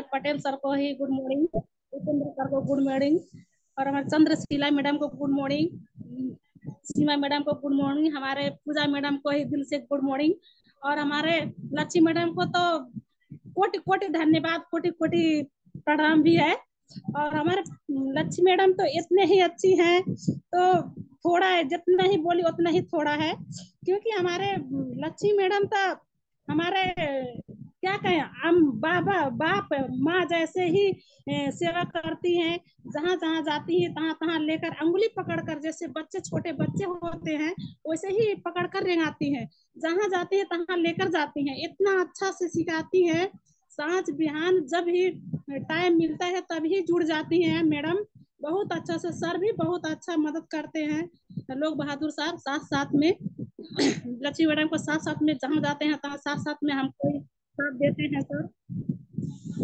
Patel sir को ही good morning, Upendra sir को good morning, और हमारे चंद्रशिला मैडम को गुड मॉर्निंग, सीमा मैडम को गुड मॉर्निंग, हमारे पूजा मैडम को ही दिल से गुड मॉर्निंग, और हमारे लक्ष्मी मैडम को तो कोटि कोटि धन्यवाद, कोटि कोटि प्रणाम भी है। और हमारे लक्ष्मी मैडम तो इतने ही अच्छी हैं, तो थोड़ा है, जितना ही बोली उतना ही थोड़ा है, क्योंकि हमारे लक्ष्मी मैडम तो हमारे क्या कहें, हम बाबा बाप माँ जैसे ही सेवा करती हैं। जहाँ जहाँ जाती है तहाँ तहाँ लेकर अंगुली पकड़कर, जैसे बच्चे छोटे बच्चे होते हैं वैसे ही पकड़कर रेंगाती हैं, जहाँ जाती है तहाँ लेकर जाती हैं, इतना अच्छा से सिखाती है। सांझ बिहान जब ही टाइम मिलता है तभी जुड़ जाती हैं मैडम, बहुत अच्छा से। सर भी बहुत अच्छा मदद करते हैं, लोग बहादुर सर साथ साथ में लक्ष्मी मैडम को साथ साथ में जहाँ जाते हैं तहाँ साथ साथ में हमको साथ देते हैं सर।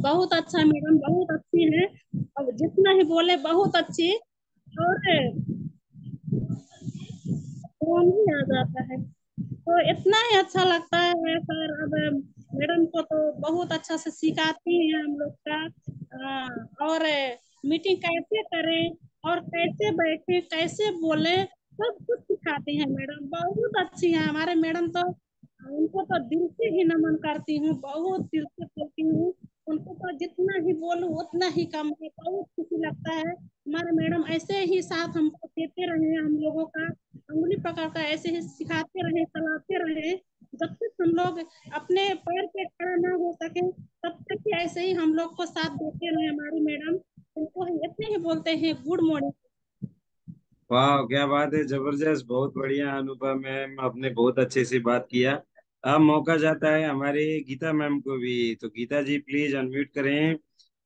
बहुत अच्छा मैडम, बहुत अच्छी है, अब जितना ही बोले बहुत अच्छी। और फोन ही आ जाता है, तो इतना ही अच्छा लगता है सर। अब मैडम को तो बहुत अच्छा से सिखाती हैं हम लोग का, और मीटिंग कैसे करें और कैसे बैठे कैसे बोले, सब कुछ सिखाती हैं मैडम, बहुत अच्छी हैं हमारे मैडम तो। उनको तो दिल से ही नमन करती हूँ, बहुत दिल से करती हूँ। उनको तो जितना ही बोलूं उतना ही कम है, बहुत खुशी लगता है। हमारे मैडम ऐसे ही साथ हमको देते रहे, हम लोगों का उंगली पकड़ कर ऐसे ही सिखाते रहे, चलाते रहे, जब तक हम लोग अपने पैर पे खड़ा ना हो सके तब तक ही ऐसे ही हम लोग को साथ देते रहे हमारी मैडम। उनको हम इतने ही बोलते हैं गुड मॉर्निंग। वाह, क्या बात है, जबरदस्त, बहुत बढ़िया। अनुभव मैम, आपने बहुत अच्छे से बात किया। अब मौका जाता है हमारे गीता मैम को भी। तो गीता जी प्लीज अनम्यूट करें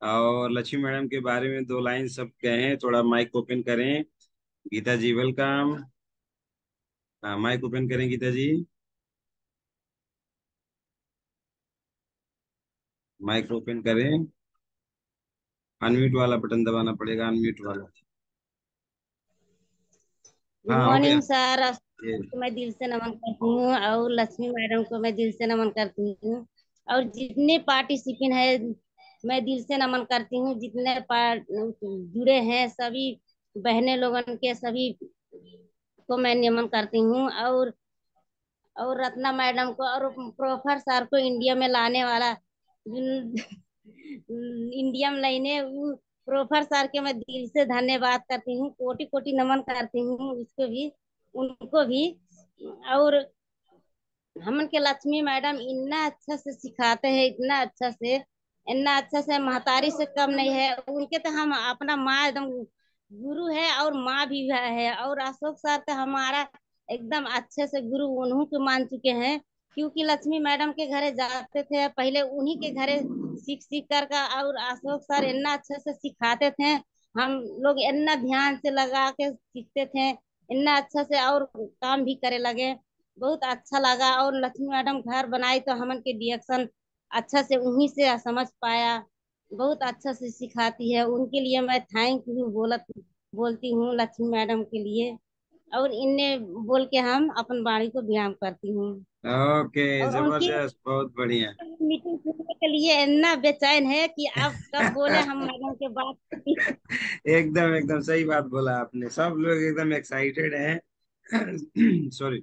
और लक्ष्मी मैडम के बारे में दो लाइन सब कहें, थोड़ा माइक ओपन करें। गीता जी वेलकम। हाँ, माइक ओपन करें गीता जी। माइक ओपन करें। अनम्यूट वाला बटन दबाना पड़ेगा, अनम्यूट वाला। गुड हाँ, हो गया। मॉर्निंग सर, ये आपको मैं दिल से नमन करती हूँ, और लक्ष्मी मैडम को मैं दिल से नमन करती हूँ, और जितने पार्टिसिपेंट है मैं दिल से नमन करती हूँ, जितने पार्ट जुड़े हैं सभी बहने लोगन के सभी को मैं नमन करती हूँ। और रत्ना मैडम को और प्रोफेसर सर को इंडिया में लाने वाला, इंडिया में लाने प्रोफेसर सर के मैं दिल से धन्यवाद करती हूँ, कोटि कोटि नमन करती हूँ उसको भी, उनको भी। और हमन के लक्ष्मी मैडम इतना अच्छा से सिखाते हैं, इतना अच्छा से, इतना अच्छा से, महतारी से कम नहीं है उनके, तो हम अपना माँ एकदम गुरु है और माँ भी है। और अशोक सर तो हमारा एकदम अच्छे से गुरु उन्हीं को मान चुके हैं, क्योंकि लक्ष्मी मैडम के घरे जाते थे पहले उन्हीं के घरे सीख सीख कर का, और अशोक सर इतना अच्छे से सिखाते थे, हम लोग इतना ध्यान से लगा के सीखते थे, इतना अच्छा से और काम भी करे लगे, बहुत अच्छा लगा। और लक्ष्मी मैडम घर बनाई तो हमन के डिएक्शन अच्छा से उन्हीं से समझ पाया, बहुत अच्छा से सिखाती है, उनके लिए मैं थैंक यू बोलती हूँ लक्ष्मी मैडम के लिए। और इन्हें बोल के हम अपन वाणी को विराम करती हूँ। ओके, और उनकी जबरदस्त, बहुत बढ़िया। मीटिंग सुनने के लिए इतना बेचैन है कि अब कब बोले हम मैडम के बात। एकदम एकदम सही बात बोला आपने, सब लोग एकदम एक्साइटेड हैं। सॉरी।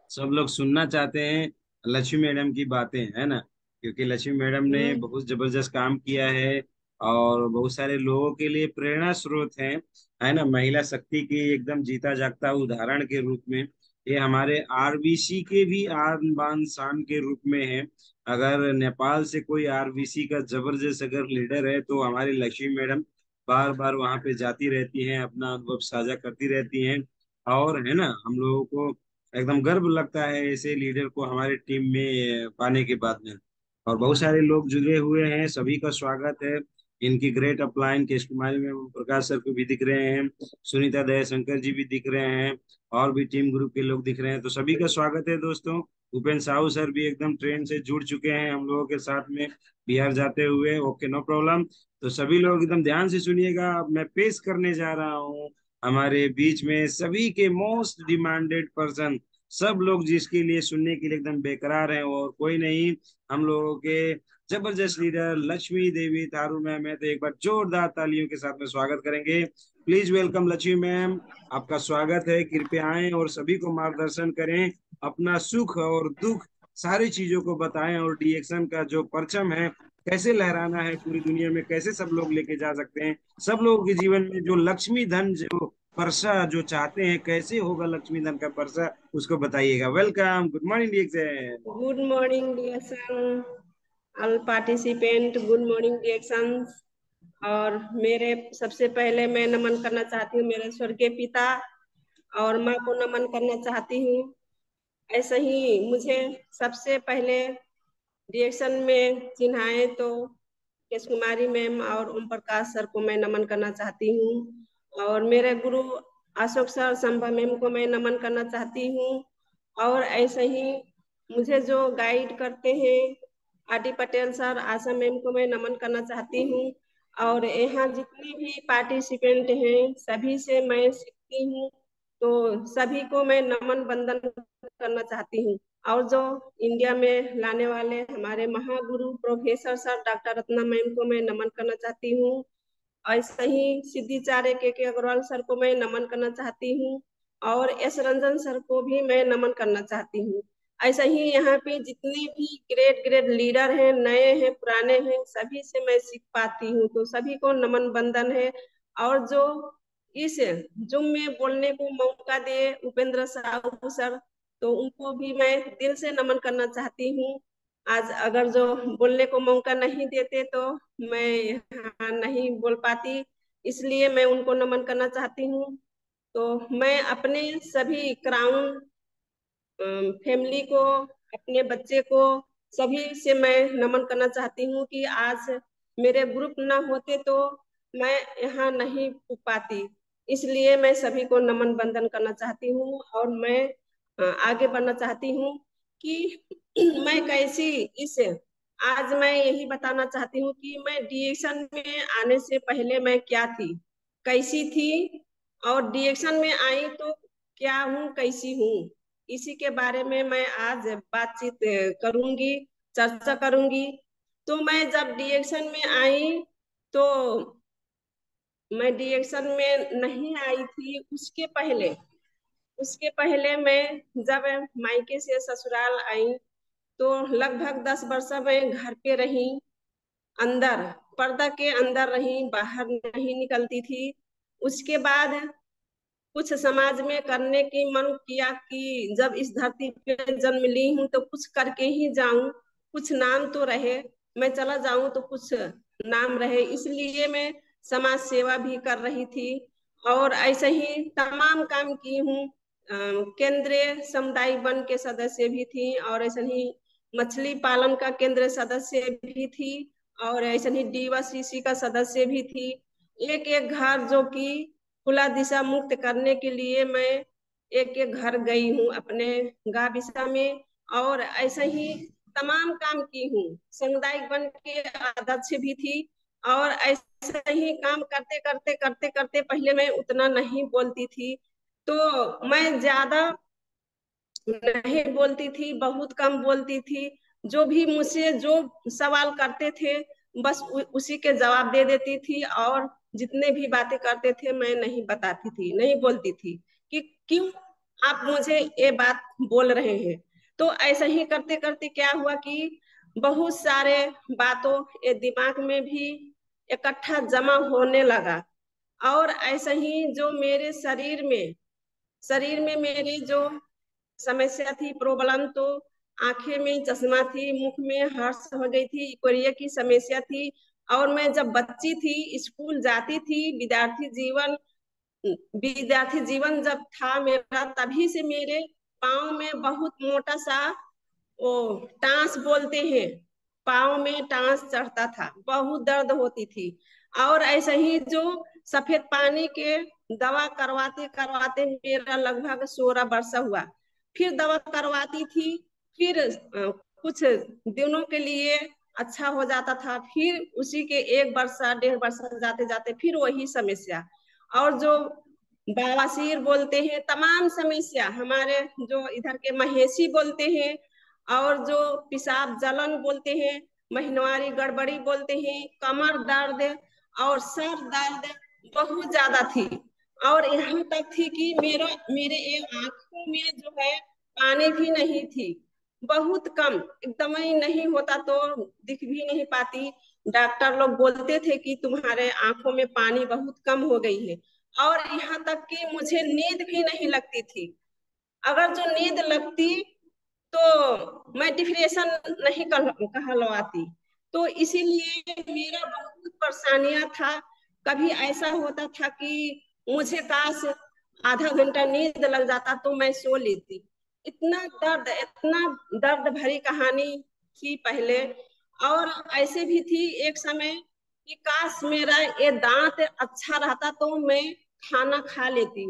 सब लोग सुनना चाहते हैं लक्ष्मी मैडम की बातें, है ना। क्योंकि लक्ष्मी मैडम ने हम्म। बहुत जबरदस्त काम किया है और बहुत सारे लोगों के लिए प्रेरणा स्रोत हैं, है ना। महिला शक्ति की एकदम जीता जागता उदाहरण के रूप में ये हमारे आरबीसी के भी आन बान शान के रूप में है। अगर नेपाल से कोई आरबीसी का जबरदस्त अगर लीडर है तो हमारी लक्ष्मी मैडम बार बार वहां पे जाती रहती हैं, अपना अनुभव साझा करती रहती हैं। और है ना, हम लोगों को एकदम गर्व लगता है ऐसे लीडर को हमारे टीम में पाने के बाद में। और बहुत सारे लोग जुड़े हुए हैं, सभी का स्वागत है। इनकी ग्रेट अपलाइन केश कुमारी में ओम प्रकाश सर को भी दिख रहे हैं, सुनीता दयाशंकर जी भी दिख रहे हैं, और भी टीम ग्रुप के लोग दिख रहे हैं, तो सभी का स्वागत है दोस्तों। भूपेन साहू सर भी एकदम ट्रेन से जुड़ चुके हैं हम लोगों के साथ में, बिहार जाते हुए। Okay, no problem. तो सभी लोग एकदम ध्यान से सुनिएगा, अब मैं पेश करने जा रहा हूँ हमारे बीच में सभी के मोस्ट डिमांडेड पर्सन, सब लोग जिसके लिए सुनने के लिए एकदम बेकरार हैं और कोई नहीं, हम लोगों के जबरदस्त लीडर लक्ष्मी देवी थारू मैम है, तो एक बार जोरदार तालियों के साथ में स्वागत करेंगे। प्लीज वेलकम लक्ष्मी मैम, आपका स्वागत है। कृपया आएं और सभी को मार्गदर्शन करें, अपना सुख और दुख सारी चीजों को बताएं, और डीएक्शन का जो परचम है कैसे लहराना है पूरी दुनिया में, कैसे सब लोग लेके जा सकते हैं, सब लोगों के जीवन में जो लक्ष्मी धन जो वर्षा जो चाहते हैं, कैसे होगा लक्ष्मी धन का वर्षा, उसको बताइएगा। वेलकम, गुड मॉर्निंग डीएक्शन। Good morning, dear son. All participant, good morning, dear sons. और मेरे सबसे पहले मैं नमन करना चाहती हूँ मेरे स्वर्गीय पिता और माँ को नमन करना चाहती हूँ। ऐसे ही मुझे सबसे पहले रिएक्शन में चिन्हाए तो केश कुमारी मैम और ओम प्रकाश सर को मैं नमन करना चाहती हूँ, और मेरे गुरु अशोक सर संभा मैम को मैं नमन करना चाहती हूँ। और ऐसे ही मुझे जो गाइड करते हैं RD Patel sir, Asha ma'am को मैं नमन करना चाहती हूँ। और यहाँ जितने भी पार्टिसिपेंट हैं सभी से मैं सीखती हूँ, तो सभी को मैं नमन वंदन करना चाहती हूँ। और जो इंडिया में लाने वाले हमारे महागुरु professor sir doctor Ratna ma'am को मैं नमन करना चाहती हूँ। ऐसे ही सिद्धिचार्य के अग्रवाल सर को मैं नमन करना चाहती हूँ, और एस रंजन सर को भी मैं नमन करना चाहती हूँ। ऐसा ही यहाँ पे जितने भी ग्रेट ग्रेट लीडर हैं, नए हैं पुराने हैं, सभी से मैं सीख पाती हूँ, तो सभी को नमन बंदन है। और जो इस जुम में बोलने को मौका दे उपेंद्र साहू सर, तो उनको भी मैं दिल से नमन करना चाहती हूँ। आज अगर जो बोलने को मौका नहीं देते तो मैं यहाँ नहीं बोल पाती, इसलिए मैं उनको नमन करना चाहती हूँ। तो मैं अपने सभी क्राउन फैमिली को, अपने बच्चे को, सभी से मैं नमन करना चाहती हूँ कि आज मेरे ग्रुप ना होते तो मैं यहाँ नहीं पुग पाती, इसलिए मैं सभी को नमन बंदन करना चाहती हूँ। और मैं आगे बढ़ना चाहती हूँ कि मैं कैसी इस आज मैं यही बताना चाहती हूँ कि मैं डीएक्शन में आने से पहले मैं क्या थी, कैसी थी, और डीएक्शन में आई तो क्या हूँ, कैसी हूँ, इसी के बारे में मैं आज बातचीत करूंगी, चर्चा करूंगी। तो मैं जब डीएक्शन में आई तो मैं डीएक्शन में नहीं आई थी, उसके पहले मैं जब मायके से ससुराल आई तो लगभग 10 वर्ष मैं घर पे रही, अंदर पर्दा के अंदर रही, बाहर नहीं निकलती थी। उसके बाद कुछ समाज में करने की मन किया कि जब इस धरती पे जन्म ली हूँ तो कुछ करके ही जाऊं, कुछ नाम तो रहे, मैं चला जाऊं तो कुछ नाम रहे, इसलिए मैं समाज सेवा भी कर रही थी। और ऐसे ही तमाम काम की हूँ। केंद्रीय समुदाय वन के सदस्य भी थी, और ऐसे ही मछली पालन का केंद्र सदस्य भी थी, और ऐसे ही डीवासीसी का सदस्य भी थी। एक एक घर जो कि खुला दिशा मुक्त करने के लिए मैं एक एक घर गई हूँ अपने गाँव दिशा में, और ऐसे ही तमाम काम की हूँ। सामुदायिक वन के अध्यक्ष भी थी, और ऐसे ही काम करते करते करते करते पहले मैं उतना नहीं बोलती थी, तो मैं ज्यादा नहीं बोलती थी, बहुत कम बोलती थी। जो भी मुझसे जो सवाल करते थे बस उसी के जवाब दे देती थी, और जितने भी बातें करते थे मैं नहीं बताती थी, नहीं बोलती थी कि क्यों आप मुझे ये बात बोल रहे हैं। तो ऐसा ही करते करते क्या हुआ कि बहुत सारे बातों ये दिमाग में भी इकट्ठा जमा होने लगा। और ऐसा ही जो मेरे शरीर में मेरी जो समस्या थी, प्रॉब्लम, तो आंखें में चश्मा थी, मुख में हर्ष हो गई थी, कोरिया की समस्या थी। और मैं जब बच्ची थी स्कूल जाती थी, विद्यार्थी जीवन जब था मेरा, तभी से मेरे पाँव में बहुत मोटा सा वो टांस बोलते हैं, पाँव में टांस चढ़ता था, बहुत दर्द होती थी। और ऐसे ही जो सफेद पानी के दवा करवाते करवाते मेरा लगभग 16 वर्ष हुआ। फिर दवा करवाती थी, फिर कुछ दिनों के लिए अच्छा हो जाता था, फिर उसी के 1 वर्ष 1.5 वर्ष जाते जाते फिर वही समस्या। और जो बवासीर बोलते हैं, तमाम समस्या हमारे जो इधर के महेशी बोलते हैं, और जो पेशाब जलन बोलते हैं, महीनवारी गड़बड़ी बोलते हैं, कमर दर्द और सर दर्द बहुत ज्यादा थी। और यहाँ तक थी कि मेरे आंखों में जो है पानी भी नहीं थी, बहुत कम, एकदम ही नहीं होता तो दिख भी नहीं पाती। डॉक्टर लोग बोलते थे कि तुम्हारे आंखों में पानी बहुत कम हो गई है। और यहाँ तक कि मुझे नींद भी नहीं लगती थी। अगर जो नींद लगती तो मैं डिप्रेशन नहीं कहलवाती। तो इसीलिए मेरा बहुत परेशानियां था। कभी ऐसा होता था कि मुझे काश आधा घंटा नींद लग जाता तो मैं सो लेती। इतना दर्द भरी कहानी थी पहले। और ऐसे भी थी एक समय कि काश मेरा ये दांत अच्छा रहता तो मैं खाना खा लेती।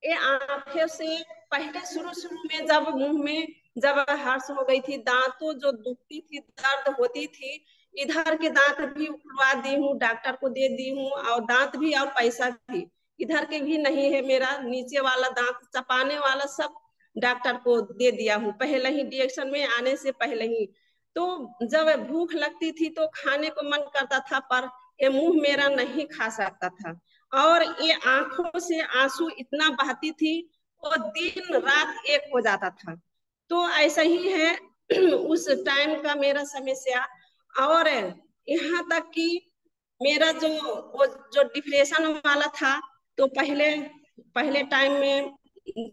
ये आंखें से पहले शुरू शुरू में जब मुंह में जब हर्ष हो गई थी, दांतों जो दुखती थी, दर्द होती थी, इधर के दांत भी उखड़वा दी हूँ, डॉक्टर को दे दी हूँ, और दांत भी और पैसा भी। इधर के भी नहीं है, मेरा नीचे वाला दांत चपाने वाला सब डॉक्टर को दे दिया हूँ पहले ही, डिएक्शन में आने से पहले ही। तो जब भूख लगती थी तो खाने को मन करता था, पर ये मुंह मेरा नहीं खा सकता था। और ये आंखों से आंसू इतना बहती थी, वो दिन रात एक हो जाता था। तो ऐसा ही है उस टाइम का मेरा समस्या। और यहाँ तक कि मेरा जो डिप्रेशन वाला था, तो पहले पहले टाइम में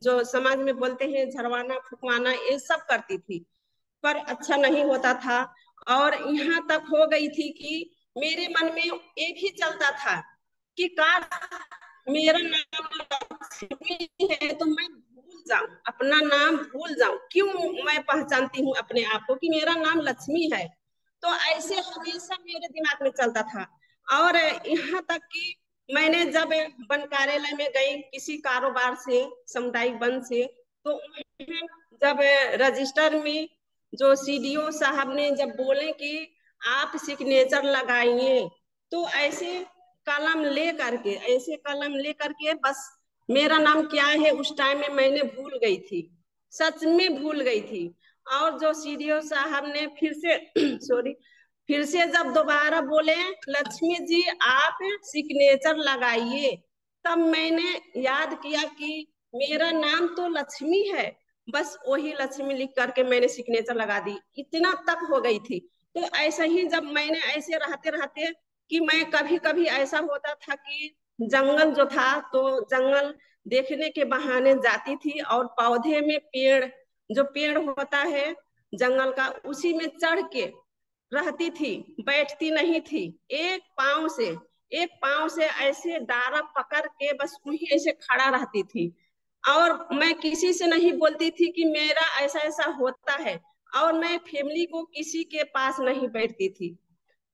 जो समाज में बोलते हैं झड़वाना फुकवाना ये सब करती थी, पर अच्छा नहीं होता था। और यहाँ तक हो गई थी कि मेरे मन में ये भी चलता था कि काश मेरा नाम लक्ष्मी है तो मैं भूल जाऊं, अपना नाम भूल जाऊं। क्यों मैं पहचानती हूँ अपने आप को कि मेरा नाम लक्ष्मी है। तो ऐसे हमेशा मेरे दिमाग में चलता था। और यहाँ तक कि मैंने जब वन कार्यालय में गई किसी कारोबार से, सामुदायिक वन से, तो जब रजिस्टर में जो सीडीओ साहब ने जब बोले कि आप सिग्नेचर लगाइए, तो ऐसे कलम ले करके बस मेरा नाम क्या है उस टाइम में मैंने भूल गई थी, सच में भूल गई थी। और जो सीडीओ साहब ने फिर से सॉरी, फिर से जब दोबारा बोले लक्ष्मी जी आप सिग्नेचर लगाइए, तब मैंने याद किया कि मेरा नाम तो लक्ष्मी है। बस वही लक्ष्मी लिख करके मैंने सिग्नेचर लगा दी, इतना तक हो गई थी। तो ऐसा ही जब मैंने ऐसे रहते रहते कि मैं कभी कभी ऐसा होता था कि जंगल जो था तो जंगल देखने के बहाने जाती थी, और पौधे में जो पेड़ होता है जंगल का, उसी में चढ़ के रहती थी, बैठती नहीं थी। एक पांव से ऐसे डारा पकड़ के बस वहीं ऐसे खड़ा रहती थी। और मैं किसी से नहीं बोलती थी कि मेरा ऐसा ऐसा होता है। और मैं फैमिली को किसी के पास नहीं बैठती थी।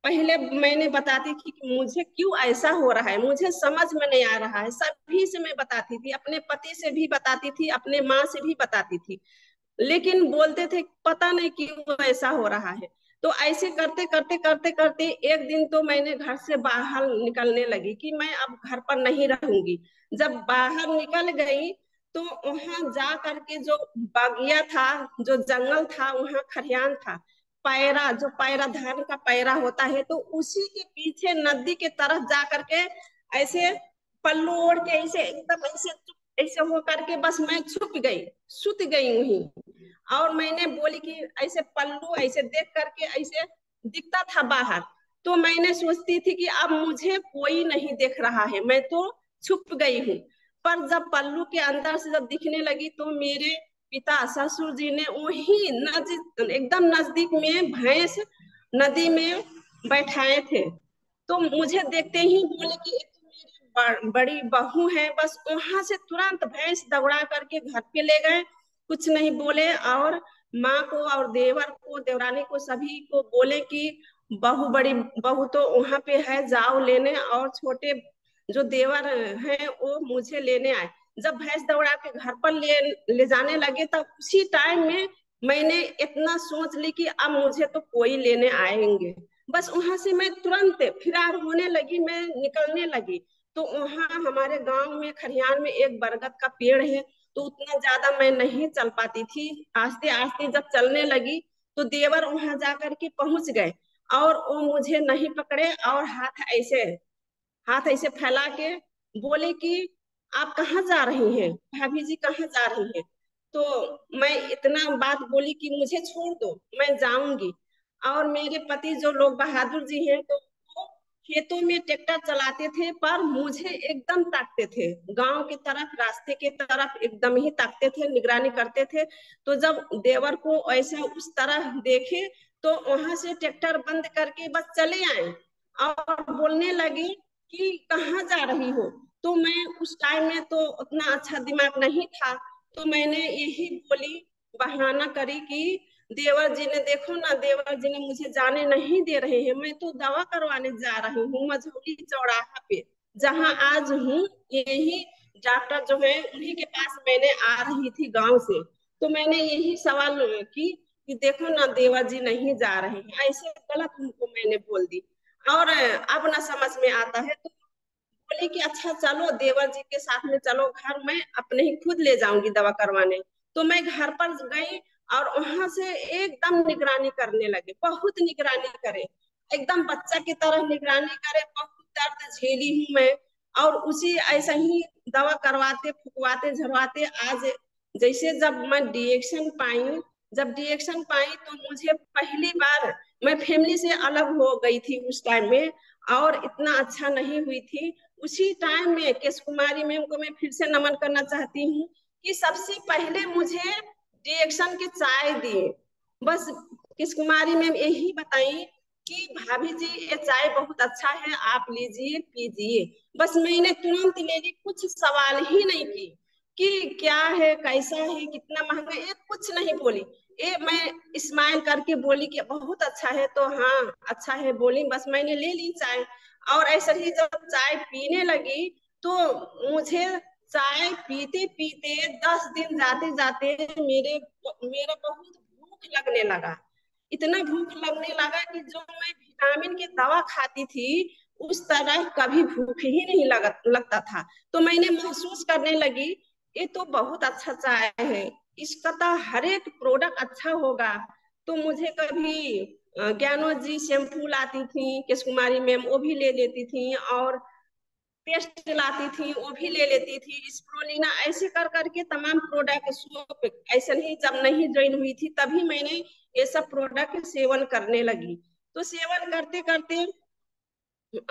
पहले मैंने बताती थी कि मुझे क्यों ऐसा हो रहा है, मुझे समझ में नहीं आ रहा है, सभी से मैं बताती थी, अपने पति से भी बताती थी, अपने माँ से भी बताती थी, लेकिन बोलते थे पता नहीं क्यों ऐसा हो रहा है। तो ऐसे करते करते करते करते एक दिन तो मैंने घर से बाहर निकलने लगी कि मैं अब घर पर नहीं रहूंगी। जब बाहर निकल गई तो वहां जा करके जो बागिया था, जो जंगल था, वहां खरियान था, पैरा धान का पैरा होता है, तो उसी के पीछे नदी के तरफ जा करके ऐसे पल्लू ओढ़ के ऐसे एकदम ऐसे ऐसे हो करके बस मैं छुप गई, सुत गई वहीं। और मैंने बोली कि ऐसे पल्लू ऐसे देख करके ऐसे दिखता था बाहर। तो मैंने सोचती थी कि अब मुझे कोई नहीं देख रहा है, मैं तो छुप गई हूँ। पर जब पल्लू के अंदर से जब दिखने लगी तो मेरे पिता ससुर जी ने वही एकदम नजदीक में भैंस नदी में बैठाए थे। तो मुझे देखते ही बोले कि एक तो मेरी बड़ी बहू है। बस वहां से तुरंत भैंस दौड़ा करके घर पे ले गए, कुछ नहीं बोले। और माँ को और देवर को देवरानी को सभी को बोले कि बड़ी बहू तो वहां पे है, जाओ लेने, और छोटे जो देवर हैं वो मुझे लेने आए। जब भैंस दौड़ा के घर पर ले जाने लगे तब उसी टाइम में मैंने इतना सोच ली कि अब मुझे तो कोई लेने आएंगे। बस वहां से मैं तुरंत फिरार होने लगी, मैं निकलने लगी। तो वहां हमारे गांव में खरियान में एक बरगद का पेड़ है, तो उतना ज्यादा मैं नहीं चल पाती थी। आस्ते आस्ते जब चलने लगी तो देवर वहां जा करके पहुंच गए। और वो मुझे नहीं पकड़े और हाथ ऐसे फैला के बोले कि आप कहाँ जा रही हैं, भाभी जी कहाँ जा रही हैं। तो मैं इतना बात बोली कि मुझे छोड़ दो, मैं जाऊंगी। और मेरे पति जो लोग बहादुर जी हैं, तो वो खेतों में ट्रैक्टर चलाते थे, पर मुझे एकदम ताकते थे, गांव की तरफ, रास्ते की तरफ एकदम ही ताकते थे, निगरानी करते थे। तो जब देवर को ऐसा उस तरह देखे, तो वहां से ट्रैक्टर बंद करके बस चले आए और बोलने लगी कि कहाँ जा रही हो। तो मैं उस टाइम में तो उतना अच्छा दिमाग नहीं था, तो मैंने यही बोली, बहाना करी कि देवर जी ने, देखो ना, देवर जी ने मुझे जाने नहीं दे रहे हैं, मैं तो दवा करवाने जा रही हूँ मझौली चौराहा पे, जहाँ आज हूँ। यही डॉक्टर जो है उन्हीं के पास मैंने आ रही थी गांव से। तो मैंने यही सवाल की कि देखो ना, देवर जी नहीं जा रहे हैं, ऐसे गलत उनको मैंने बोल दी। और अब ना समझ में आता है, तो बोली कि अच्छा चलो देवर जी के साथ में चलो घर, मैं अपने ही खुद ले जाऊंगी दवा करवाने। तो मैं घर पर गई और वहां से एकदम निगरानी करने लगे, बहुत निगरानी करे, एकदम बच्चा की तरह निगरानी करे, बहुत दर्द झेली हूँ मैं। और उसी ऐसा ही दवा करवाते, फुकवाते, झरवाते, आज जैसे जब मैं डिएक्शन पाई, जब डिएक्शन पाई तो मुझे पहली बार, मैं फैमिली से अलग हो गई थी उस टाइम में, और इतना अच्छा नहीं हुई थी। उसी टाइम में केश कुमारी मैम को मैं फिर से नमन करना चाहती हूँ कि सबसे पहले मुझे रिएक्शन की चाय दिए। बस केश कुमारी मैम यही बताई कि भाभी जी ये चाय बहुत अच्छा है, आप लीजिए पीजिए। बस मैंने तुरंत ले ली, कुछ सवाल ही नहीं की कि क्या है, कैसा है, कितना महंगा, ये कुछ नहीं बोली। ये मैं स्माइल करके बोली कि बहुत अच्छा है, तो हाँ अच्छा है बोली, बस मैंने ले ली चाय। और ऐसे ही जब चाय पीने लगी, तो मुझे चाय पीते पीते 10 दिन जाते जाते मेरा बहुत भूख लगने लगा। इतना भूख लगने लगा कि जो मैं विटामिन की दवा खाती थी, उस तरह कभी भूख ही नहीं लगता था। तो मैंने महसूस करने लगी, ये तो बहुत अच्छा चाय है, इसका तो हर एक प्रोडक्ट अच्छा होगा। तो मुझे कभी ज्ञानो जी शैम्पू लाती थी, केश कुमारी मैम वो भी ले लेती थी, और पेस्ट लाती थी वो भी ले लेती थी, स्प्रोलिना, ऐसे कर करके तमाम प्रोडक्ट, सोप, ऐसे ही जब नहीं ज्वाइन हुई थी तभी मैंने ये सब प्रोडक्ट सेवन करने लगी। तो सेवन करते करते,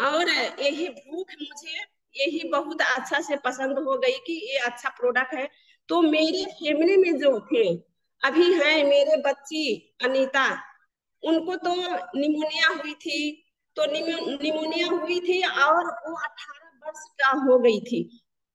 और यही भूख मुझे यही बहुत अच्छा से पसंद हो गई कि ये अच्छा प्रोडक्ट है। तो मेरी फैमिली में जो थे, अभी है मेरे बच्ची अनीता, उनको तो निमोनिया हुई थी। तो निमोनिया हुई थी और वो 18 वर्ष का हो गई थी।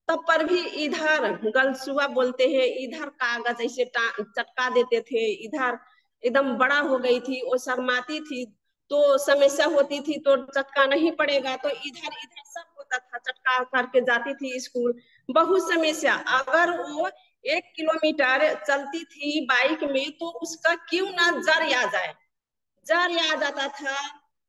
तब पर भी इधर गलसुआ बोलते हैं, इधर कागज ऐसे चटका देते थे, इधर एकदम बड़ा हो गई थी, वो शर्माती थी। तो समस्या होती थी तो चटका नहीं पड़ेगा, तो इधर इधर सब होता था, चटका करके जाती थी स्कूल। बहुत समस्या, अगर वो 1 किलोमीटर चलती थी बाइक में, तो उसका क्यों ना जर आ जाए, जर आ जाता था।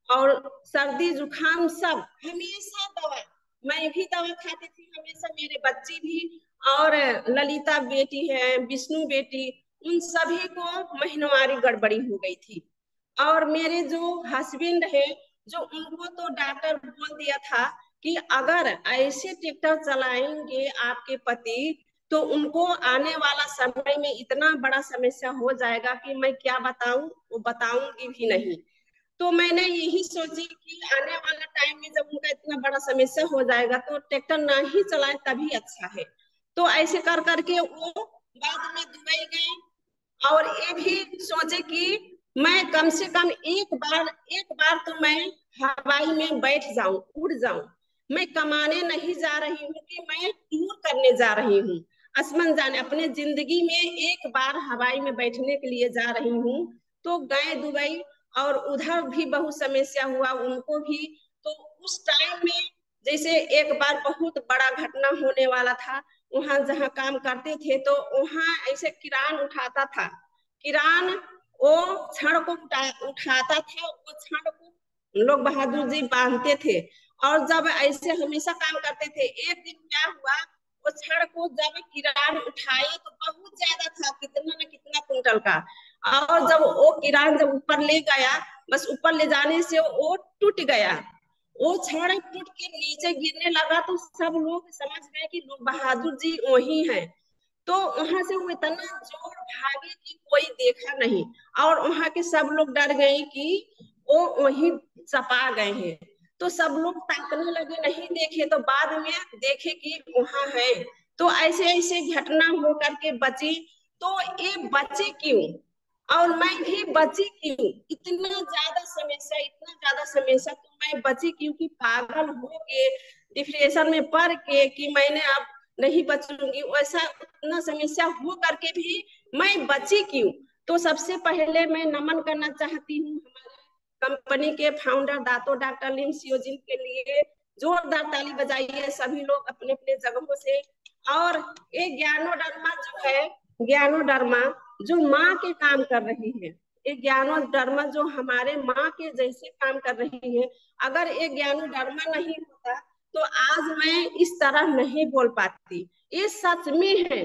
और सर्दी जुकाम सब, हमेशा दवा, मैं भी दवा खाती थी हमेशा, मेरे बच्चे भी। और ललिता बेटी है, विष्णु बेटी, उन सभी को महीनवारी गड़बड़ी हो गई थी। और मेरे जो हस्बैंड है, जो उनको तो डॉक्टर बोल दिया था कि अगर ऐसे ट्रैक्टर चलाएंगे आपके पति, तो उनको आने वाला समय में इतना बड़ा समस्या हो जाएगा कि मैं क्या बताऊं, वो बताऊंगी भी नहीं। तो मैंने यही सोची कि आने वाला टाइम में जब उनका इतना बड़ा समस्या हो जाएगा, तो ट्रैक्टर ना ही चलाए तभी अच्छा है। तो ऐसे कर करके वो बाद में दुबई गए, और ये भी सोचे कि मैं कम से कम एक बार तो मैं हवाई में बैठ जाऊं, उड़ जाऊं। मैं कमाने नहीं जा रही हूँ कि मैं टूर करने जा रही हूँ, आसमान जाने, अपने जिंदगी में एक बार हवाई में बैठने के लिए जा रही हूँ। तो गए दुबई, और उधर भी बहुत समस्या हुआ उनको भी। तो उस टाइम में जैसे एक बार बहुत बड़ा घटना होने वाला था, वहां जहाँ काम करते थे, तो वहां ऐसे किरान उठाता था, किरान, वो छड़ को उठाता था, वो छड़ को लोग बहादुर जी बांधते थे। और जब ऐसे हमेशा काम करते थे, एक दिन क्या हुआ, वो छड़ को जब किरान उठाए तो बहुत ज्यादा था, कितना न कितना कुंटल का। और जब वो किरान जब ऊपर ले गया, बस ऊपर ले जाने से वो टूट गया। वो छड़ टूट के नीचे गिरने लगा तो सब लोग समझ गए कि बहादुर जी वही हैं। तो वहां से वो इतना जोर भागे कि कोई देखा नहीं, और वहां के सब लोग डर गए कि वो वही चपा गए हैं। तो सब लोग ताकने लगे, नहीं देखे, तो बाद में देखे कि वहां है। तो ऐसे ऐसे घटना हो करके बची। तो ये बचे क्यों, और मैं भी बची क्यों? इतना ज्यादा समस्या तो मैं बची क्योंकि पागल हो के डिप्रेशन में पड़ के कि मैंने अब नहीं बचूंगी, वैसा उतना समस्या हो करके भी मैं बची क्यों? तो सबसे पहले मैं नमन करना चाहती हूँ हमारे कंपनी के फाउंडर दातो डॉक्टर लिम सियोजिन के लिए। जोरदार ताली बजाइए सभी लोग अपने अपने जगहों से। और ये ज्ञानोडर्मा जो है, ज्ञानोडर्मा जो माँ के काम कर रही है, ये ज्ञानोडर्मा जो हमारे माँ के जैसे काम कर रही है, अगर ये ज्ञानोडर्मा नहीं होता तो आज मैं इस तरह नहीं बोल पाती। ये सच में है।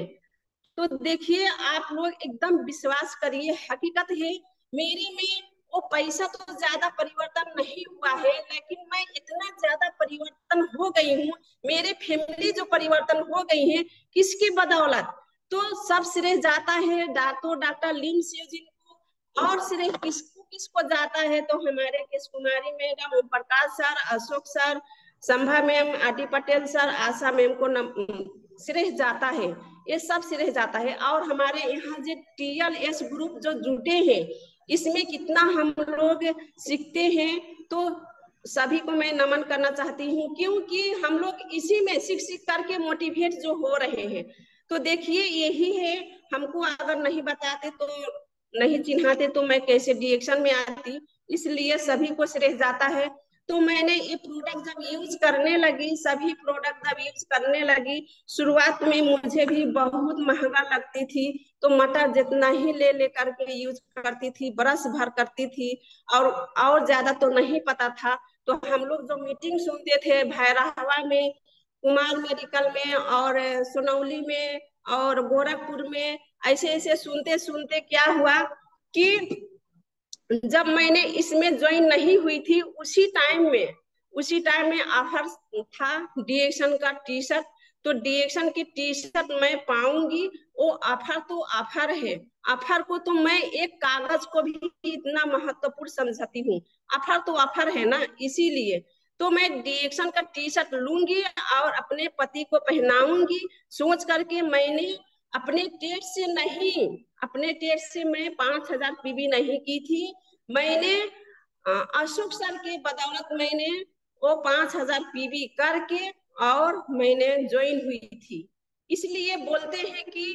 तो देखिए आप लोग एकदम विश्वास करिए, हकीकत है। मेरे में वो पैसा तो ज्यादा परिवर्तन नहीं हुआ है, लेकिन मैं इतना ज्यादा परिवर्तन हो गई हूँ, मेरे फैमिली जो परिवर्तन हो गई है, किसकी बदौलत? तो सब श्रेय जाता है डॉक्टर लिम सियोजिन को। और श्रेय किसको किसको जाता है? तो हमारे Kesh Kumari madam, Om Prakash sir, Ashok sir, Sambha ma'am, RT Patel sir, Asha ma'am को श्रेय जाता है। ये सब श्रेय जाता है। और हमारे यहाँ जो TLS ग्रुप जो जुटे हैं, इसमें कितना हम लोग सीखते हैं। तो सभी को मैं नमन करना चाहती हूँ, क्योंकि हम लोग इसी में सीख सीख करके मोटिवेट जो हो रहे हैं। तो देखिए यही है, हमको अगर नहीं बताते तो नहीं चिन्हाते तो मैं कैसे डिएक्शन में आती। इसलिए सभी को श्रेय जाता है। तो मैंने ये प्रोडक्ट जब यूज करने लगी, सभी प्रोडक्ट जब यूज करने लगी, शुरुआत में मुझे भी बहुत महंगा लगती थी। तो मटर जितना ही ले ले करके यूज करती थी, ब्रश भर करती थी, और ज्यादा तो नहीं पता था। तो हम लोग जो मीटिंग सुनते थे भैरहवा में, कुमार मेडिकल में, और सोनौली में, और गोरखपुर में, ऐसे ऐसे सुनते सुनते क्या हुआ कि जब मैंने इसमें ज्वाइन नहीं हुई थी, उसी टाइम में ऑफर था डिएक्शन का टी शर्ट। तो डिएक्शन की टी शर्ट मैं पाऊंगी, वो ऑफर तो ऑफर है। ऑफर को तो मैं एक कागज को भी इतना महत्वपूर्ण समझती हूँ। ऑफर तो ऑफर है ना, इसीलिए तो मैं डिएक्शन का टी शर्ट लूंगी और अपने पति को पहनाऊंगी। सोच करके मैंने अपने टेट से मैं 5,000 पीबी नहीं की थी। मैंने अशोक सर के बदौलत मैंने वो 5,000 पीबी करके और मैंने ज्वाइन हुई थी। इसलिए बोलते हैं कि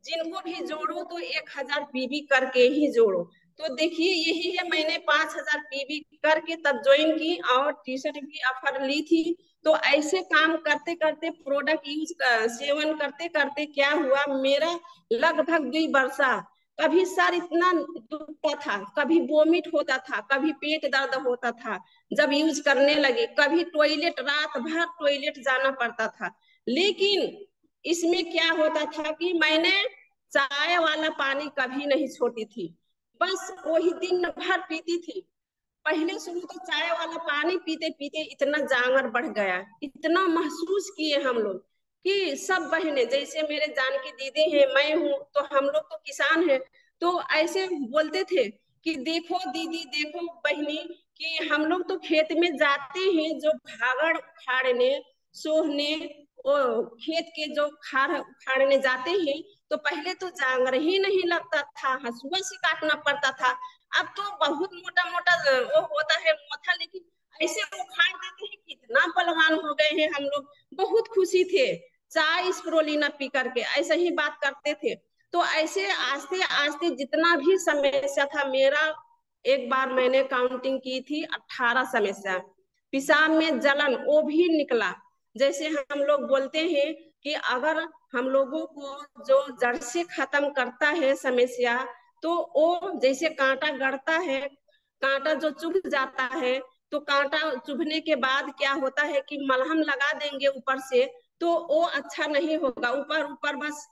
जिनको भी जोड़ो तो 1,000 पीबी करके ही जोड़ो। तो देखिए यही है, मैंने 5,000 पीबी करके तब ज्वाइन की और टी शर्ट भी ऑफर ली थी। तो ऐसे काम करते करते, प्रोडक्ट सेवन करते करते क्या हुआ, मेरा लगभग 2 वर्षा, कभी सर इतना दुखता था, कभी वोमिट होता था, कभी पेट दर्द होता था जब यूज करने लगे, कभी टॉयलेट, रात भर टॉयलेट जाना पड़ता था। लेकिन इसमें क्या होता था कि मैंने चाय वाला पानी कभी नहीं छोड़ी थी, बस वही दिन भर पीती थी। पहले शुरू तो चाय वाला पानी पीते पीते इतना जांगर बढ़ गया, इतना महसूस किए हम लोग कि सब बहनें, जैसे मेरे जान की दीदी है, मैं हूँ, तो हम लोग तो किसान हैं, तो ऐसे बोलते थे कि देखो दीदी, देखो बहनी, कि हम लोग तो खेत में जाते हैं, जो भागड़ उखाड़ने, सोहने, वो खेत के जो खार उखाड़ने जाते हैं, तो पहले तो जांगर ही नहीं लगता था, हसुआ से काटना पड़ता था। अब तो बहुत मोटा मोटा वो होता है मोथा, लेकिन ऐसे उखाड़ देते हैं, कितना बलवान हो गए हैं हम लोग। बहुत खुशी थे, चाय स्प्रोलिना पी करके ऐसे ही बात करते थे। तो ऐसे आस्ते आस्ते जितना भी समस्या था मेरा, एक बार मैंने काउंटिंग की थी 18 समस्या। पेशाब में जलन वो भी निकला। जैसे हम लोग बोलते हैं कि अगर हम लोगों को जो जड़ से खत्म करता है समस्या, तो वो जैसे कांटा गड़ता है, कांटा जो चुभ जाता है, तो कांटा चुभने के बाद क्या होता है कि मलहम लगा देंगे ऊपर से, तो वो अच्छा नहीं होगा, ऊपर ऊपर बस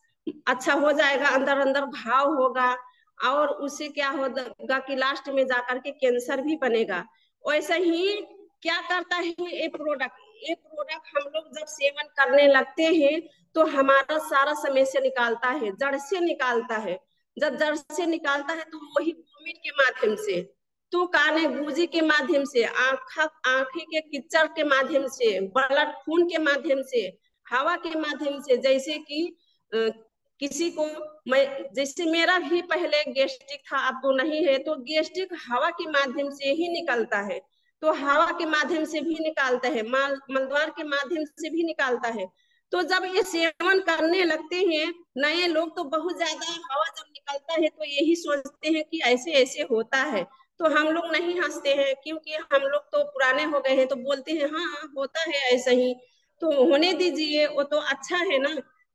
अच्छा हो जाएगा, अंदर अंदर घाव होगा। और उससे क्या होगा कि लास्ट में जाकर के कैंसर भी बनेगा। वैसे ही क्या करता है ये प्रोडक्ट हम लोग जब सेवन करने लगते हैं तो हमारा सारा समस्या निकालता है, जड़ से निकालता है। जब जड़ से निकालता है तो वही वोमिट के माध्यम से, तो काने गूजी के माध्यम से, आंखें के कीचड़ के माध्यम से, ब्लड खून के माध्यम से, हवा के माध्यम से, जैसे कि किसी को, मैं जैसे मेरा भी पहले गैस्ट्रिक था, अब तो नहीं है, तो गैस्ट्रिक हवा के माध्यम से ही निकलता है। तो हवा के माध्यम से भी निकालता है, मलद्वार के माध्यम से भी निकालता है। तो जब ये सेवन करने लगते हैं नए लोग तो बहुत ज्यादा हवा जब निकलता है तो यही सोचते हैं कि ऐसे ऐसे होता है। तो हम लोग नहीं हंसते हैं क्योंकि हम लोग तो पुराने हो गए हैं, तो बोलते हैं हाँ होता है ऐसा ही, तो होने दीजिए, वो तो अच्छा है ना।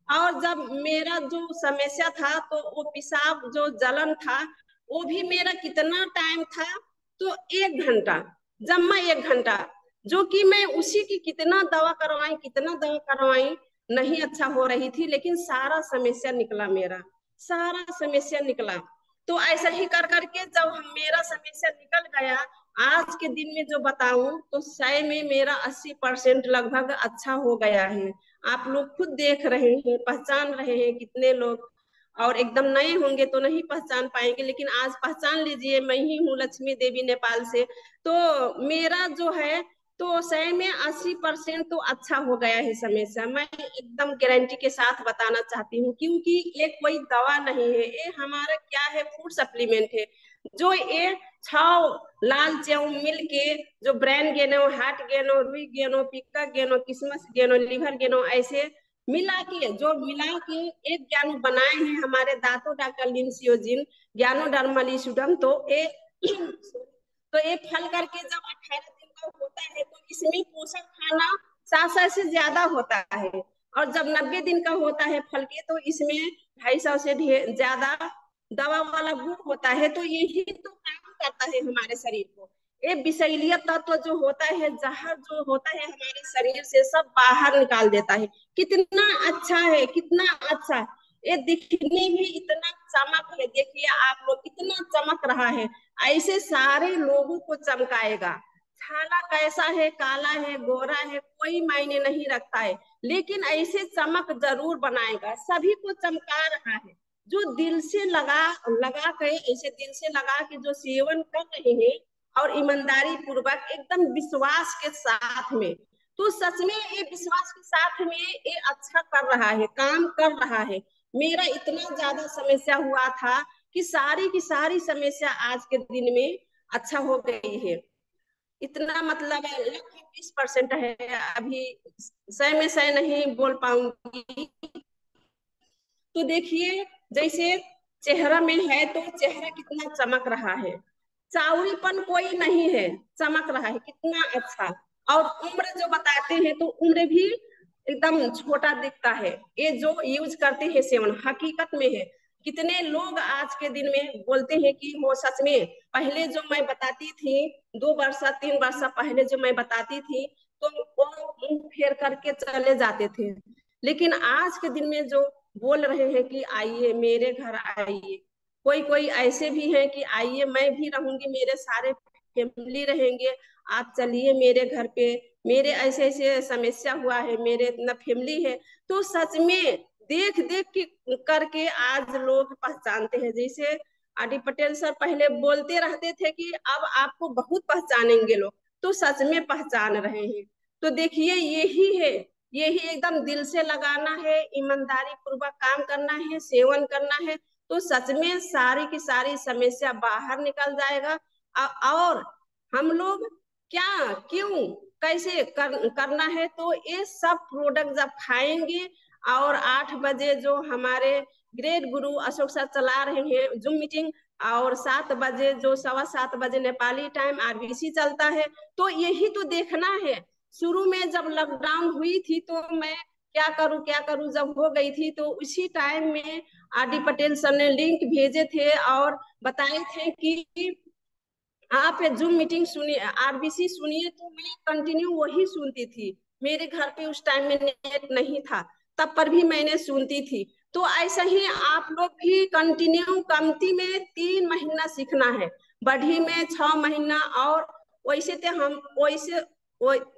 और जब मेरा जो समस्या था तो वो पेशाब जो जलन था वो भी मेरा कितना टाइम था, तो 1 घंटा, जम्मा 1 घंटा, जो कि मैं उसी की कितना दवा करवाई, नहीं अच्छा हो रही थी, लेकिन सारा समस्या निकला, मेरा सारा समस्या निकला। तो ऐसा ही कर करके जब मेरा समस्या निकल गया, आज के दिन में जो बताऊं तो 100 में मेरा 80% लगभग अच्छा हो गया है। आप लोग खुद देख रहे हैं, पहचान रहे हैं कितने लोग, और एकदम नए होंगे तो नहीं पहचान पाएंगे, लेकिन आज पहचान लीजिए, मैं ही हूँ लक्ष्मी देवी नेपाल से। तो मेरा जो है तो 100 में 80% तो अच्छा हो गया है समस्या, मैं एकदम गारंटी के साथ बताना चाहती हूँ, क्योंकि ये कोई दवा नहीं है, ये हमारा क्या है, फूड सप्लीमेंट है। जो ये 6 लाल चावल मिल के जो ब्रेन गेनो, हार्ट गेनो, रुई गेनो, पिक्का गेनो, किस्मस गेनो, लिवर गेनो, ऐसे मिला के एक ज्ञानो बनाए हैं हमारे दातो डॉक्टर लिंसियोजिन ज्ञानो डर्मलिसुडम। तो ये फल करके जब 18 दिन का होता है तो इसमें पोषक खाना 700 से ज्यादा होता है, और जब 90 दिन का होता है फल के तो इसमें 250 से ज्यादा दवा वाला गुण होता है। तो यही तो काम करता है हमारे शरीर को, ये विषैलीय तत्व जो होता है, जहर जो होता है हमारे शरीर से सब बाहर निकाल देता है। कितना अच्छा है, कितना अच्छा, ये दिखने में इतना चमक है, देखिए आप लोग कितना चमक रहा है, ऐसे सारे लोगों को चमकाएगा। छाला कैसा है, काला है, गोरा है, कोई मायने नहीं रखता है, लेकिन ऐसे चमक जरूर बनाएगा, सभी को चमका रहा है। जो दिल से लगा लगा के, ऐसे दिल से लगा के जो सेवन कर रहे हैं और ईमानदारी पूर्वक एकदम विश्वास के साथ में, तो सच में ये विश्वास के साथ में ये अच्छा कर रहा है, काम कर रहा है। मेरा इतना ज्यादा समस्या हुआ था कि सारी की सारी समस्या आज के दिन में अच्छा हो गई है। इतना मतलब है, लगभग 20% है अभी, 100 में 100 नहीं बोल पाऊंगी। तो देखिए जैसे चेहरा में है तो चेहरा कितना चमक रहा है, चावड़ीपन कोई नहीं है, चमक रहा है कितना अच्छा। और उम्र जो बताते हैं तो उम्र भी एकदम छोटा दिखता है, ये जो यूज करते हैं सेवन हकीकत में है। कितने लोग आज के दिन में बोलते हैं कि वो सच में, पहले जो मैं बताती थी 2 वर्ष 3 वर्ष पहले जो मैं बताती थी तो वो मुंह फेर करके चले जाते थे, लेकिन आज के दिन में जो बोल रहे हैं कि आइए मेरे घर आइए, कोई कोई ऐसे भी हैं कि आइए मैं भी रहूंगी, मेरे सारे फैमिली रहेंगे, आप चलिए मेरे घर पे, मेरे ऐसे ऐसे समस्या हुआ है, मेरे इतना फैमिली है। तो सच में देख देख के करके आज लोग पहचानते हैं। जैसे आर.डी. पटेल सर पहले बोलते रहते थे कि अब आपको बहुत पहचानेंगे लोग, तो सच में पहचान रहे हैं। तो देखिए यही है, यही एकदम दिल से लगाना है, ईमानदारी पूर्वक काम करना है, सेवन करना है, तो सच में सारी की सारी समस्या बाहर निकल जाएगा। और हम लोग क्या क्यों कैसे करना है, तो ये सब प्रोडक्ट जब खाएंगे, और 8 बजे जो हमारे ग्रेट गुरु अशोक सर चला रहे हैं जूम मीटिंग, और 7 बजे जो 7:15 नेपाली टाइम आरबीसी चलता है, तो यही तो देखना है। शुरू में जब लॉकडाउन हुई थी तो मैं क्या करूं जब हो गई थी, तो उसी टाइम में आर.डी. पटेल सर ने लिंक भेजे थे और बताए थे कि आप जूम मीटिंग सुनिए, आरबीसी सुनिए, तो मैं कंटिन्यू वही सुनती थी। मेरे घर पे उस टाइम में नेट नहीं था, तब पर भी मैंने सुनती थी। तो ऐसा ही आप लोग भी कंटिन्यू कमती में 3 महीना सीखना है, बढ़ी में 6 महीना। और वैसे तो हम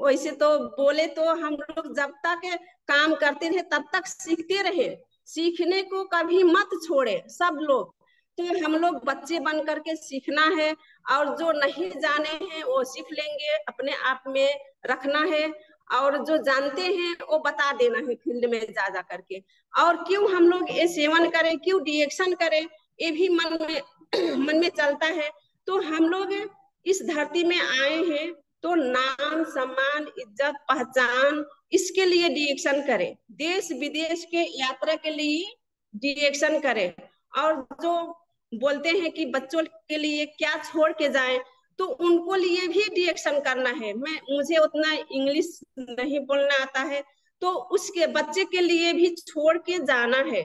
वैसे तो बोले तो हम लोग जब तक काम करते रहे तब तक सीखते रहे, सीखने को कभी मत छोड़े सब लोग। तो हम लोग बच्चे बन करके सीखना है, और जो नहीं जाने हैं वो सीख लेंगे, अपने आप में रखना है, और जो जानते हैं वो बता देना है फील्ड में जा जा करके। और क्यों हम लोग ये सेवन करें, क्यों डिएक्शन करें, ये भी मन में मन में चलता है। तो हम लोग इस धरती में आए हैं तो नाम सम्मान इज्जत पहचान इसके लिए डिएक्शन करें, देश विदेश के यात्रा के लिए डिएक्शन करें। और जो बोलते हैं कि बच्चों के लिए क्या छोड़ के जाएं, तो उनको लिए भी डिएक्शन करना है। मुझे उतना इंग्लिश नहीं बोलना आता है, तो उसके बच्चे के लिए भी छोड़ के जाना है।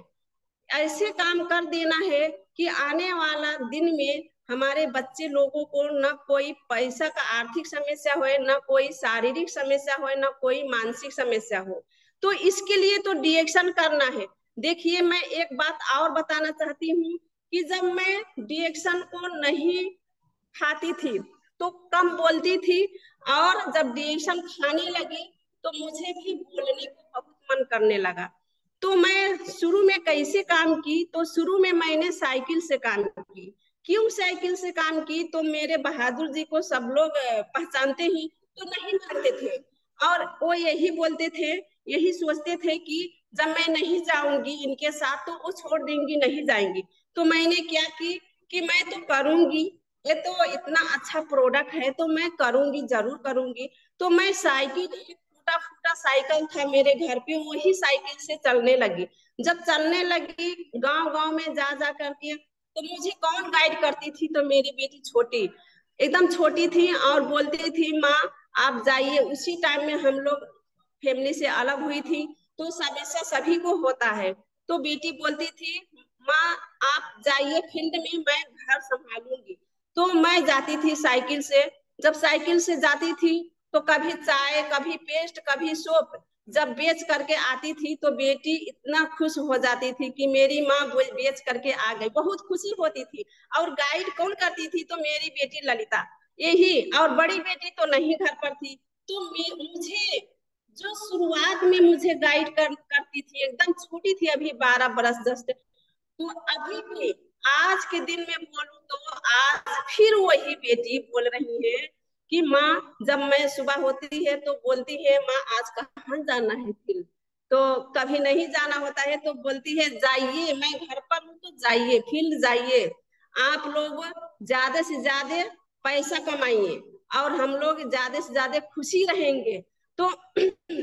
ऐसे काम कर देना है कि आने वाला दिन में हमारे बच्चे लोगों को न कोई पैसा का आर्थिक समस्या हो, न कोई शारीरिक समस्या हो, न कोई मानसिक समस्या हो। तो इसके लिए तो डिएक्शन करना है। देखिए, मैं एक बात और बताना चाहती हूँ कि जब मैं डिएक्शन को नहीं खाती थी तो कम बोलती थी, और जब डिएक्शन खाने लगी तो मुझे भी बोलने को बहुत मन करने लगा। तो मैं शुरू में कैसे काम की, तो शुरू में मैंने साइकिल से काम की। क्यों साइकिल से काम की, तो मेरे बहादुर जी को सब लोग पहचानते ही तो नहीं मानते थे, और वो यही बोलते थे, यही सोचते थे कि जब मैं नहीं जाऊंगी इनके साथ तो वो छोड़ देंगी, नहीं जाएंगी। तो मैंने क्या की कि मैं तो करूंगी, ये तो इतना अच्छा प्रोडक्ट है तो मैं करूंगी, जरूर करूंगी। तो मैं साइकिल, एक टूटा फूटा साइकिल था मेरे घर पे, वही साइकिल से चलने लगी। जब चलने लगी गांव गांव में जा जा करके, तो मुझे कौन गाइड करती थी, तो मेरी बेटी छोटी, एकदम छोटी थी, और बोलती थी माँ आप जाइए। उसी टाइम में हम लोग फैमिली से अलग हुई थी, तो समस्या सभी को होता है। तो बेटी बोलती थी माँ आप जाइए फील्ड में, मैं घर संभालूंगी। तो मैं जाती थी साइकिल से। जब साइकिल से जाती थी तो कभी चाय, कभी पेस्ट, कभी सोप जब बेच करके आती थी तो बेटी इतना खुश हो जाती थी कि मेरी माँ बेच करके आ गई, बहुत खुशी होती थी। और गाइड कौन करती थी, तो मेरी बेटी ललिता, यही। और बड़ी बेटी तो नहीं घर पर थी, तो मुझे जो शुरुआत में मुझे गाइड करती थी, एकदम छोटी थी, अभी 12 बरस जस्ट। तो अभी भी आज के दिन में बोलूं तो आज फिर वही बेटी बोल रही है कि माँ, जब मैं सुबह होती है तो बोलती है माँ आज कहाँ जाना है फील्ड। तो कभी नहीं जाना होता है तो बोलती है जाइए, मैं घर पर हूँ तो जाइए, फील्ड जाइए, आप लोग ज्यादा से ज्यादा पैसा कमाइए और हम लोग ज्यादा से ज्यादा खुशी रहेंगे। तो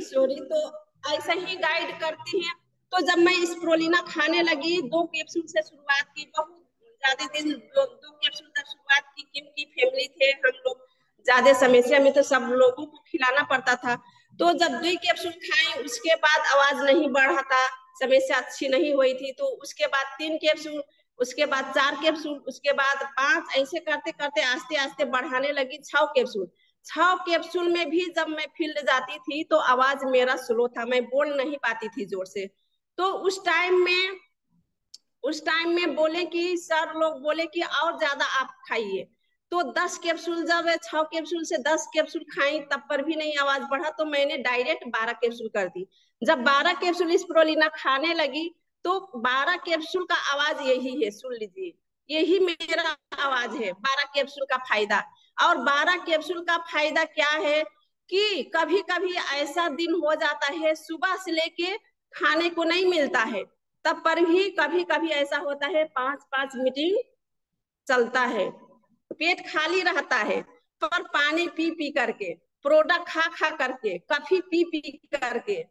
सॉरी, तो ऐसा ही गाइड करती है। तो जब मैं स्प्रोलिना खाने लगी, 2 कैप्सूल से शुरुआत की, बहुत ज्यादा दिन 2 कैप्सूल तक शुरुआत की, क्योंकि फैमिली थे हम लोग ज्यादा समस्या में, तो सब लोगों को खिलाना पड़ता था। तो जब 2 कैप्सूल खाई उसके बाद आवाज नहीं बढ़ा था, समस्या अच्छी नहीं हुई थी, तो उसके बाद 3 कैप्सूल, उसके बाद 4 कैप्सूल, उसके बाद 5, ऐसे करते करते आस्ते आस्ते बढ़ाने लगी 6 कैप्सूल। 6 कैप्सूल में भी जब मैं फील्ड जाती थी तो आवाज मेरा स्लो था, मैं बोल नहीं पाती थी जोर से। तो उस टाइम में बोले कि सर लोग बोले कि और ज्यादा आप खाइए। तो 10 कैप्सूल, जब 6 कैप्सूल से 10 कैप्सूल खाई तब पर भी नहीं आवाज बढ़ा, तो मैंने डायरेक्ट 12 कैप्सूल कर दी। जब 12 कैप्सूल स्प्रोलिना खाने लगी तो 12 कैप्सूल का आवाज यही है, सुन लीजिए, यही मेरा आवाज है 12 कैप्सूल का फायदा। और 12 कैप्सूल का फायदा क्या है कि कभी कभी ऐसा दिन हो जाता है सुबह से लेके खाने को नहीं मिलता है, तब पर भी कभी कभी ऐसा होता है 5-5 मीटिंग चलता है, पेट खाली रहता है, पर पानी पी पी करके, प्रोडक्ट खा खा करके, कॉफी पी पी करके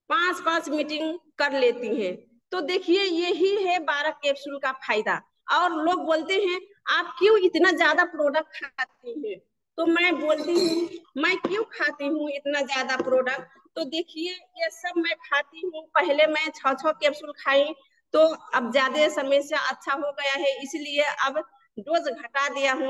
5-5 मीटिंग कर लेती हैं। तो देखिए यही है 12 कैप्सूल का फायदा। और लोग बोलते हैं आप क्यों इतना ज्यादा प्रोडक्ट खाती हैं, तो मैं बोलती हूँ मैं क्यों खाती हूँ इतना ज्यादा प्रोडक्ट। तो देखिए ये सब मैं खाती हूँ, पहले मैं 6-6 कैप्सूल खाई, तो अब ज्यादा समस्या अच्छा हो गया है, इसलिए अब डोज घटा दिया हूँ।